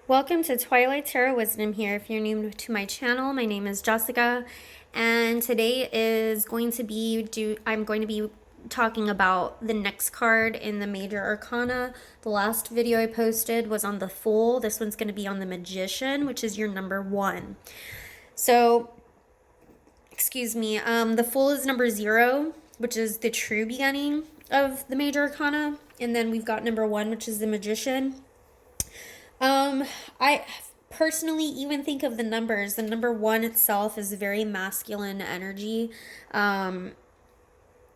Welcome to Twilight Tarot Wisdom here. If you're new to my channel, my name is Jessica, and today is going to be I'm going to be talking about the next card in the Major Arcana. The last video I posted was on the Fool. This one's going to be on the Magician, which is your number 1. So, excuse me, the Fool is number 0, which is the true beginning of the Major Arcana, and then we've got number 1, which is the Magician. I personally even think of the numbers. The number 1 itself is very masculine energy.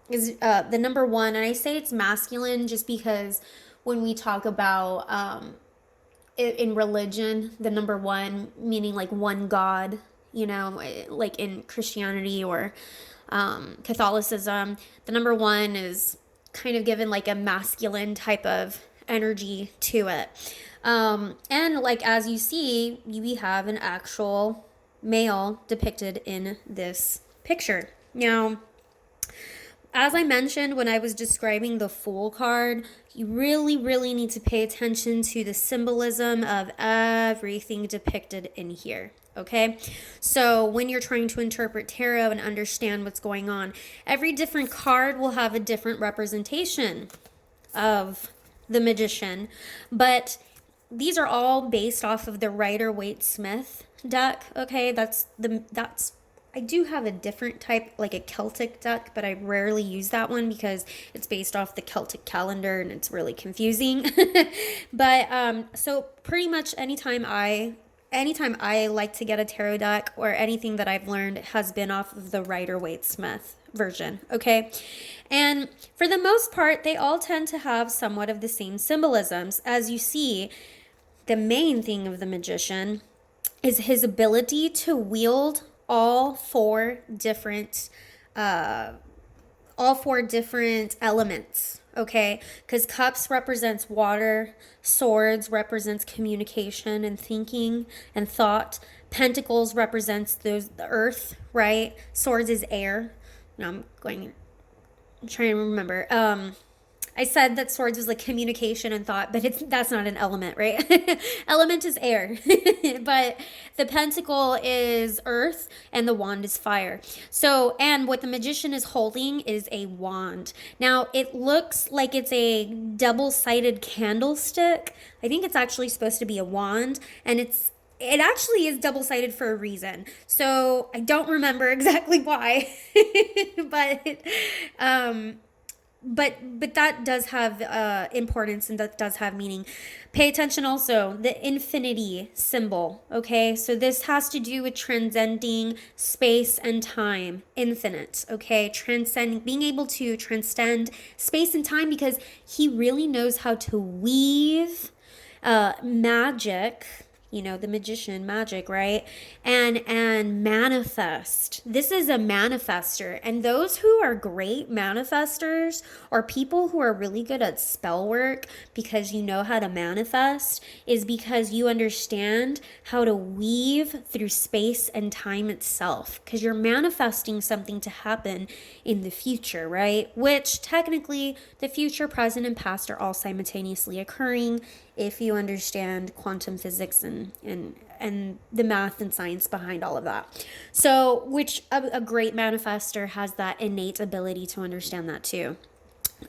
Is the number 1, and I say it's masculine just because when we talk about in religion, the number 1 meaning like one God, like in Christianity or Catholicism, the number 1 is kind of given like a masculine type of energy to it. And like as you see, we have an actual male depicted in this picture. Now, as I mentioned when I was describing the Fool card, you really, really need to pay attention to the symbolism of everything depicted in here. Okay, so when you're trying to interpret tarot and understand what's going on, every different card will have a different representation of the Magician, but these are all based off of the Rider-Waite-Smith deck. Okay, that's I do have a different type, like a Celtic deck, but I rarely use that one because it's based off the Celtic calendar and it's really confusing. But so pretty much anytime I like to get a tarot deck or anything that I've learned has been off of the Rider-Waite-Smith version, okay? And for the most part, they all tend to have somewhat of the same symbolisms. As you see, the main thing of the Magician is his ability to wield all four different elements, okay? Because cups represents water, swords represents communication and thinking and thought, pentacles represents the earth, right? Swords is air. I'm trying to remember. I said that swords was like communication and thought, but that's not an element, right? Element is air. But the pentacle is earth and the wand is fire. So, and what the Magician is holding is a wand. Now, it looks like it's a double-sided candlestick. I think it's actually supposed to be a wand, and it actually is double-sided for a reason. So I don't remember exactly why, but that does have importance and that does have meaning. Pay attention also, the infinity symbol, okay? So this has to do with transcending space and time, infinite, okay? Being able to transcend space and time because he really knows how to weave magic, the Magician, magic, right? And manifest. This is a manifester. And those who are great manifestors or people who are really good at spell work because you know how to manifest is because you understand how to weave through space and time itself. Because you're manifesting something to happen in the future, right? Which technically the future, present, and past are all simultaneously occurring if you understand quantum physics and the math and science behind all of that. So, which a great manifester has that innate ability to understand that too.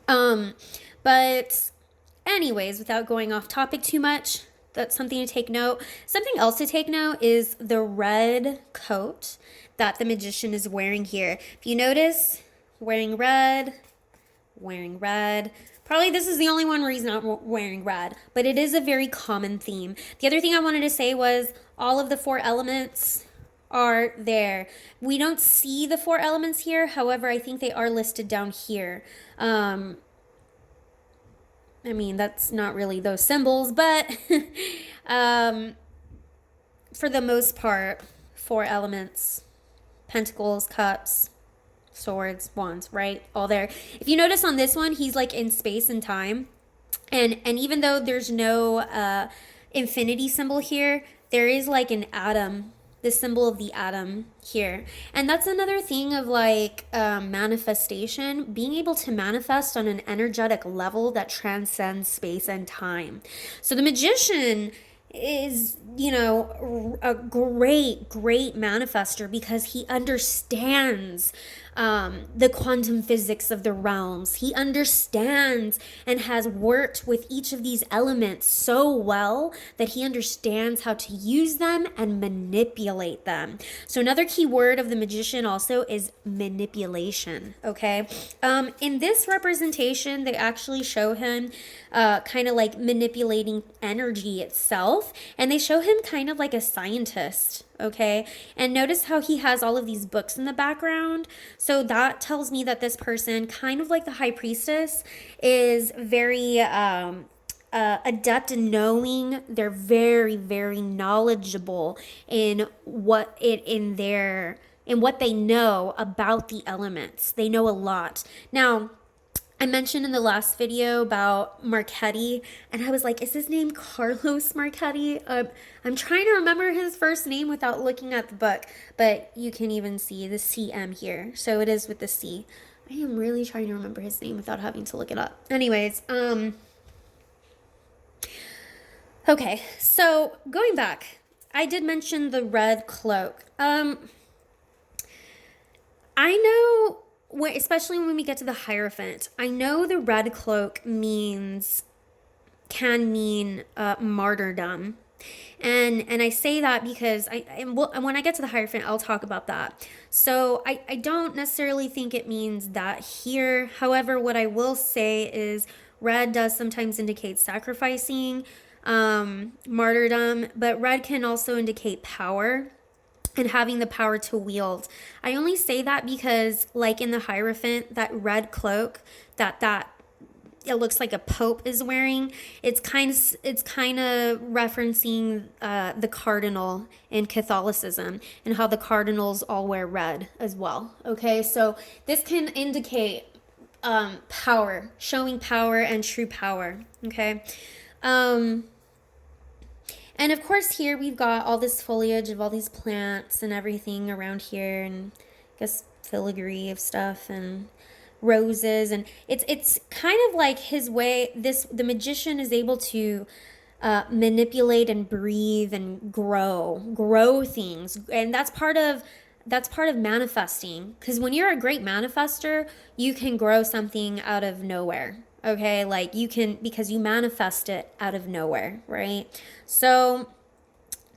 But anyways, without going off topic too much, that's something to take note. Something else to take note is the red coat that the Magician is wearing here. If you notice, wearing red. Probably this is the only one where he's not wearing red, but it is a very common theme. The other thing I wanted to say was all of the 4 elements are there. We don't see the 4 elements here. However, I think they are listed down here. I mean, that's not really those symbols, but for the most part, 4 elements, pentacles, cups, swords, wands, right? All there. If you notice on this one, he's like in space and time. And even though there's no infinity symbol here, there is like an atom, the symbol of the atom here. And that's another thing of like manifestation, being able to manifest on an energetic level that transcends space and time. So the Magician is, a great manifester because he understands the quantum physics of the realms. He understands and has worked with each of these elements so well that he understands how to use them and manipulate them. So another key word of the magician also is manipulation. Okay. In this representation, they actually show him kind of like manipulating energy itself, and they show him kind of like a scientist. Okay. And notice how he has all of these books in the background. So that tells me that this person, kind of like the high priestess, is very adept in knowing. They're very, very knowledgeable in what they know about the elements. They know a lot. Now, I mentioned in the last video about Marchetti, and I was like, is his name Carlos Marchetti? I'm trying to remember his first name without looking at the book, but you can even see the CM here. So it is with the C. I am really trying to remember his name without having to look it up. Anyways, okay, so going back, I did mention the red cloak. I know, especially when we get to the Hierophant, I know the red cloak can mean martyrdom. And I say that because when I get to the Hierophant, I'll talk about that. So I don't necessarily think it means that here. However, what I will say is red does sometimes indicate sacrificing, martyrdom, but red can also indicate power and having the power to wield. I only say that because, like in the Hierophant, that red cloak that it looks like a pope is wearing, it's kind of referencing the cardinal in Catholicism and how the cardinals all wear red as well. Okay, so this can indicate power, showing power and true power. Okay. And of course here we've got all this foliage of all these plants and everything around here, and I guess filigree of stuff and roses, and it's kind of like his way. The magician is able to manipulate and breathe and grow things, and that's part of manifesting, because when you're a great manifester, you can grow something out of nowhere. Okay, like you can, because you manifest it out of nowhere, right? So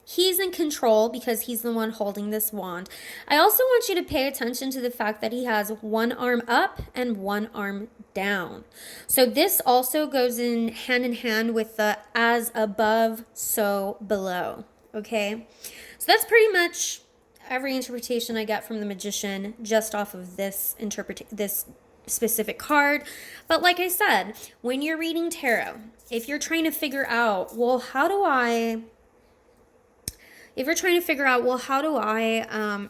he's in control because he's the one holding this wand. I also want you to pay attention to the fact that he has one arm up and one arm down. So this also goes in hand with the as above, so below. Okay, so that's pretty much every interpretation I get from the magician just off of this specific card. But like I said, when you're reading tarot, if you're trying to figure out, well, how do I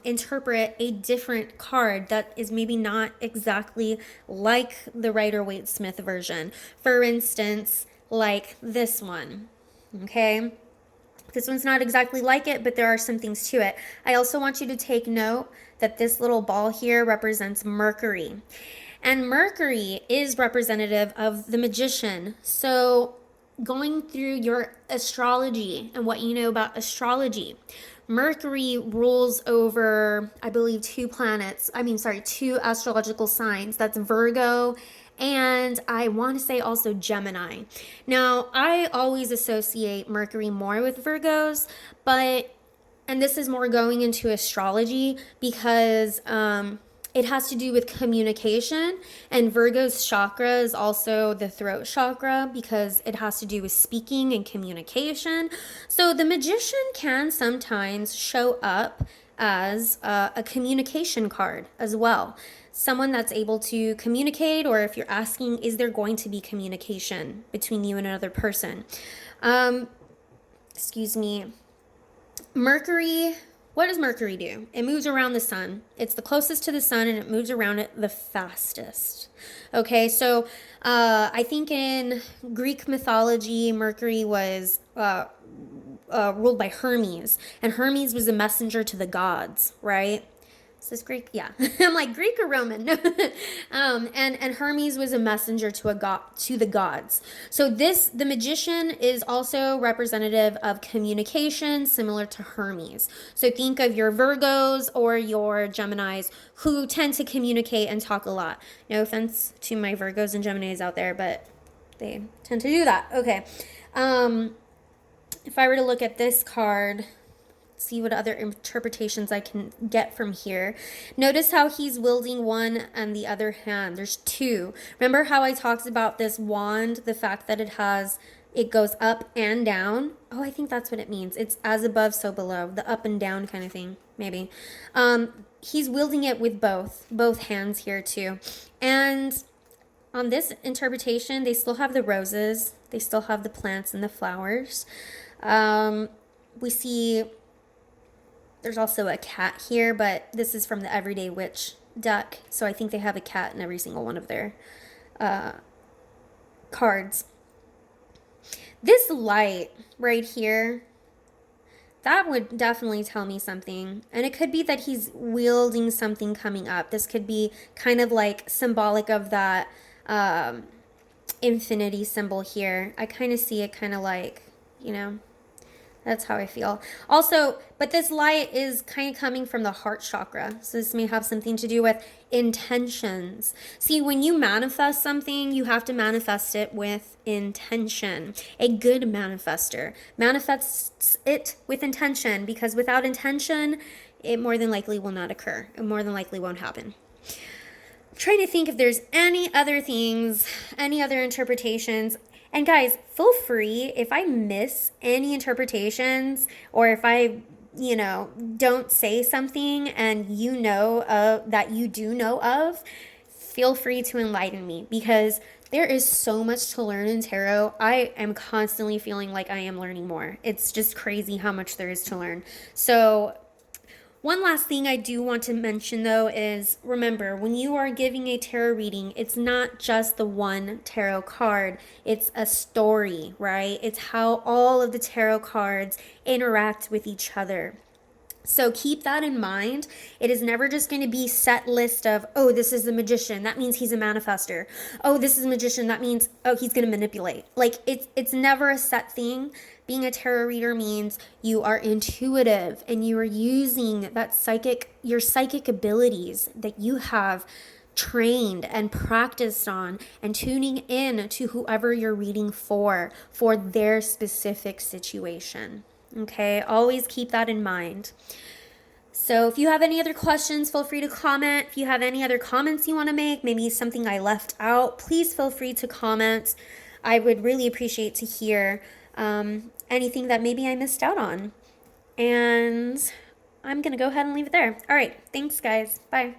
interpret a different card that is maybe not exactly like the Rider-Waite-Smith version? For instance, like this one, okay? This one's not exactly like it, but there are some things to it. I also want you to take note that this little ball here represents Mercury. And Mercury is representative of the magician. So going through your astrology and what you know about astrology, Mercury rules over, I believe, two astrological signs. That's Virgo and I want to say also Gemini. Now, I always associate Mercury more with Virgos, and this is more going into astrology because it has to do with communication, and Virgo's chakra is also the throat chakra because it has to do with speaking and communication. So the magician can sometimes show up as a communication card as well. Someone that's able to communicate, or if you're asking, is there going to be communication between you and another person? Excuse me. Mercury, what does Mercury do? It moves around the sun. It's the closest to the sun, and it moves around it the fastest. Okay, so I think in Greek mythology, Mercury was ruled by Hermes, and Hermes was a messenger to the gods, right? Is this Greek? Yeah. I'm like, Greek or Roman? And Hermes was a messenger to a god, to the gods. So the magician is also representative of communication, similar to Hermes. So think of your Virgos or your Geminis who tend to communicate and talk a lot. No offense to my Virgos and Geminis out there, but they tend to do that. Okay. If I were to look at this card, see what other interpretations I can get from here. Notice how he's wielding one and the other hand. There's two. Remember how I talked about this wand, the fact that it goes up and down? Oh, I think that's what it means. It's as above, so below. The up and down kind of thing, maybe. He's wielding it with both hands here too. And on this interpretation, they still have the roses. They still have the plants and the flowers. We see there's also a cat here, but this is from the Everyday Witch deck. So I think they have a cat in every single one of their cards. This light right here, that would definitely tell me something. And it could be that he's wielding something coming up. This could be kind of like symbolic of that infinity symbol here. I kind of see it kind of like, that's how I feel. Also, but this light is kind of coming from the heart chakra. So this may have something to do with intentions. See, when you manifest something, you have to manifest it with intention. A good manifester manifests it with intention, because without intention, it more than likely will not occur. It more than likely won't happen. I'm trying to think if there's any other things, any other interpretations. And guys, feel free if I miss any interpretations, or if I, don't say something and that you do know of, feel free to enlighten me, because there is so much to learn in tarot. I am constantly feeling like I am learning more. It's just crazy how much there is to learn. So one last thing I do want to mention, though, is remember, when you are giving a tarot reading, it's not just the one tarot card. It's a story, right? It's how all of the tarot cards interact with each other. So keep that in mind. It is never just going to be set list of, oh, this is the magician. That means he's a manifester. Oh, this is a magician. That means, oh, he's going to manipulate. Like it's never a set thing. Being a tarot reader means you are intuitive and you are using your psychic abilities that you have trained and practiced on, and tuning in to whoever you're reading for their specific situation. Okay, always keep that in mind. So if you have any other questions, feel free to comment. If you have any other comments you want to make, maybe something I left out, please feel free to comment. I would really appreciate to hear anything that maybe I missed out on. And I'm going to go ahead and leave it there. All right, thanks guys. Bye.